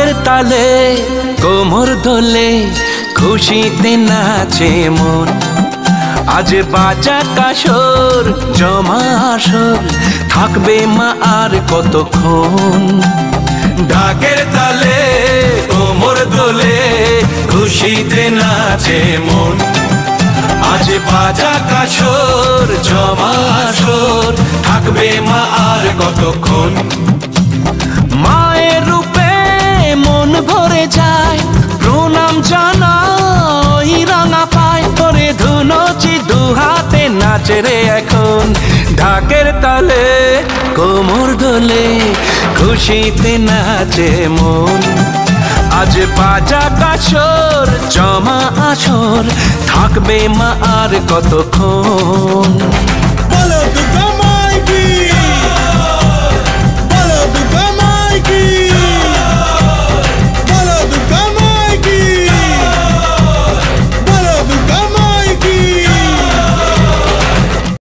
ঢাকের তালে কোমর দোলে খুশিতে নাচে মন। আজ বাজা কাসর জমা আসর থাকবে মা আর কতক্ষণ। ঢাকের তালে কোমর দোলে খুশিতে নাচে মন। আজ বাজা কাসর জমা আসর থাকবে মা আর কতক্ষণ। মায়ের রূপে মন ভরে যায় প্রণাম জানাই রাঙা পায় করে ধুনুচি দুহাতে নাচে রে এখন। ঢাকের তালে কোমর দোলে খুশিতে নাচে মন। আজ বাজা কাসর জমা আসর থাকবে মা আর কতক্ষণ।